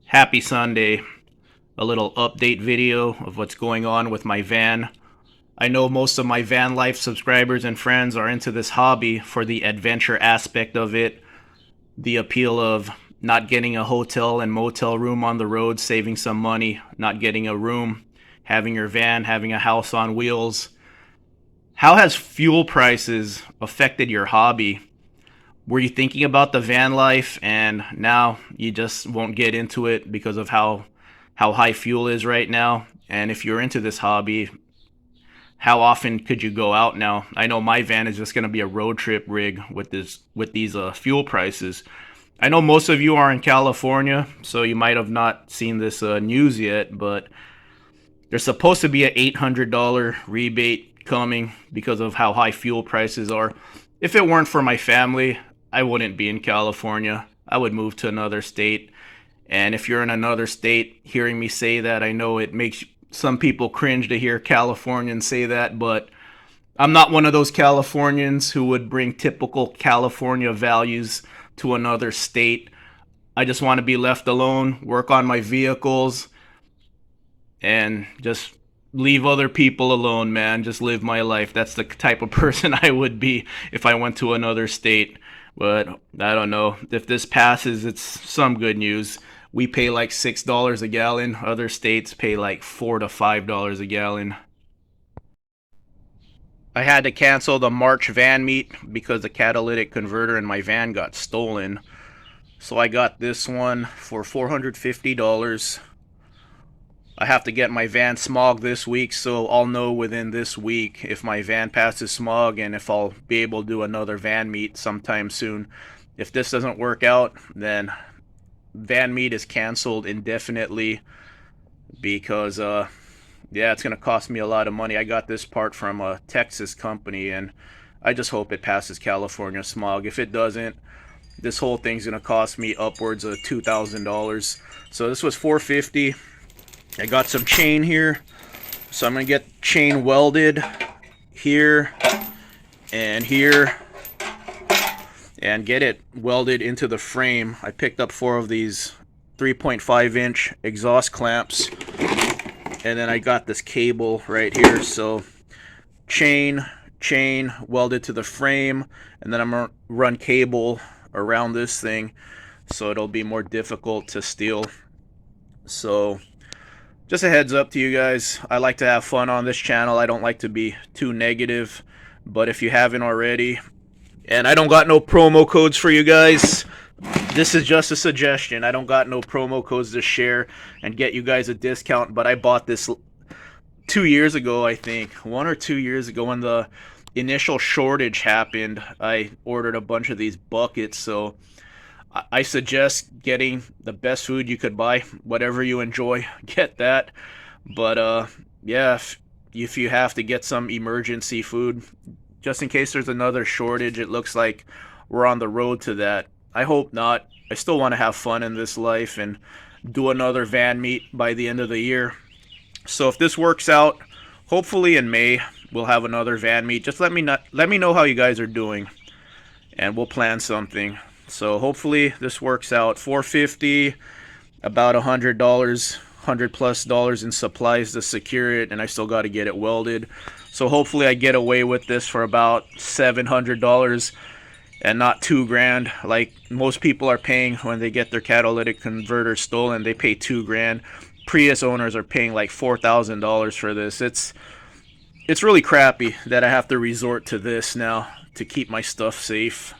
Happy Sunday. A little update video of what's going on with my van. I know most of my van life subscribers and friends are into this hobby for the adventure aspect of it, the appeal of not getting a hotel and motel room on the road, saving some money, not getting a room, having your van, having a house on wheels. How has fuel prices affected your hobby? Were you thinking about the van life and now you just won't get into it because of how high fuel is right now? And if you're into this hobby, how often could you go out now? I know my van is just going to be a road trip rig with these fuel prices. I know most of you are in California, so you might have not seen this news yet, but there's supposed to be an $800 rebate coming because of how high fuel prices are. If it weren't for my family, I wouldn't be in California. I would move to another state. And if you're in another state, hearing me say that, I know it makes some people cringe to hear Californians say that, but I'm not one of those Californians who would bring typical California values to another state. I just want to be left alone, work on my vehicles, and just leave other people alone, man. Just live my life. That's the type of person I would be if I went to another state. But I don't know. If this passes, it's some good news. We pay like $6 a gallon. Other states pay like $4 to $5 a gallon. I had to cancel the March van meet because the catalytic converter in my van got stolen. So I got this one for $450. I have to get my van smog this week, so I'll know within this week if my van passes smog and if I'll be able to do another van meet sometime soon. If this doesn't work out, then van meet is canceled indefinitely because yeah, it's gonna cost me a lot of money. I got this part from a Texas company and I just hope it passes California smog. If it doesn't, this whole thing's gonna cost me upwards of $2,000. So this was $450. I got some chain here, so I'm gonna get chain welded here and here and get it welded into the frame. I picked up 4 of these 3.5-inch exhaust clamps, and then I got this cable right here. So chain welded to the frame, and then I'm gonna run cable around this thing so it'll be more difficult to steal. So just a heads up to you guys. I like to have fun on this channel. I don't like to be too negative, but if you haven't already, and I don't got no promo codes for you guys, this is just a suggestion. I don't got no promo codes to share and get you guys a discount, but I bought this 2 years ago, I think. 1 or 2 years ago when the initial shortage happened. I ordered a bunch of these buckets, so I suggest getting the best food you could buy. Whatever you enjoy, get that. But yeah, if you have to get some emergency food, just in case there's another shortage, it looks like we're on the road to that. I hope not. I still want to have fun in this life and do another van meet by the end of the year. So if this works out, hopefully in May we'll have another van meet. Just let me know how you guys are doing, and we'll plan something. So hopefully this works out. $450, about $100, $100+ in supplies to secure it, and I still got to get it welded. So hopefully I get away with this for about $700 and not $2,000 like most people are paying when they get their catalytic converter stolen. They pay $2,000. Prius owners are paying like $4,000 for this. It's really crappy that I have to resort to this now to keep my stuff safe.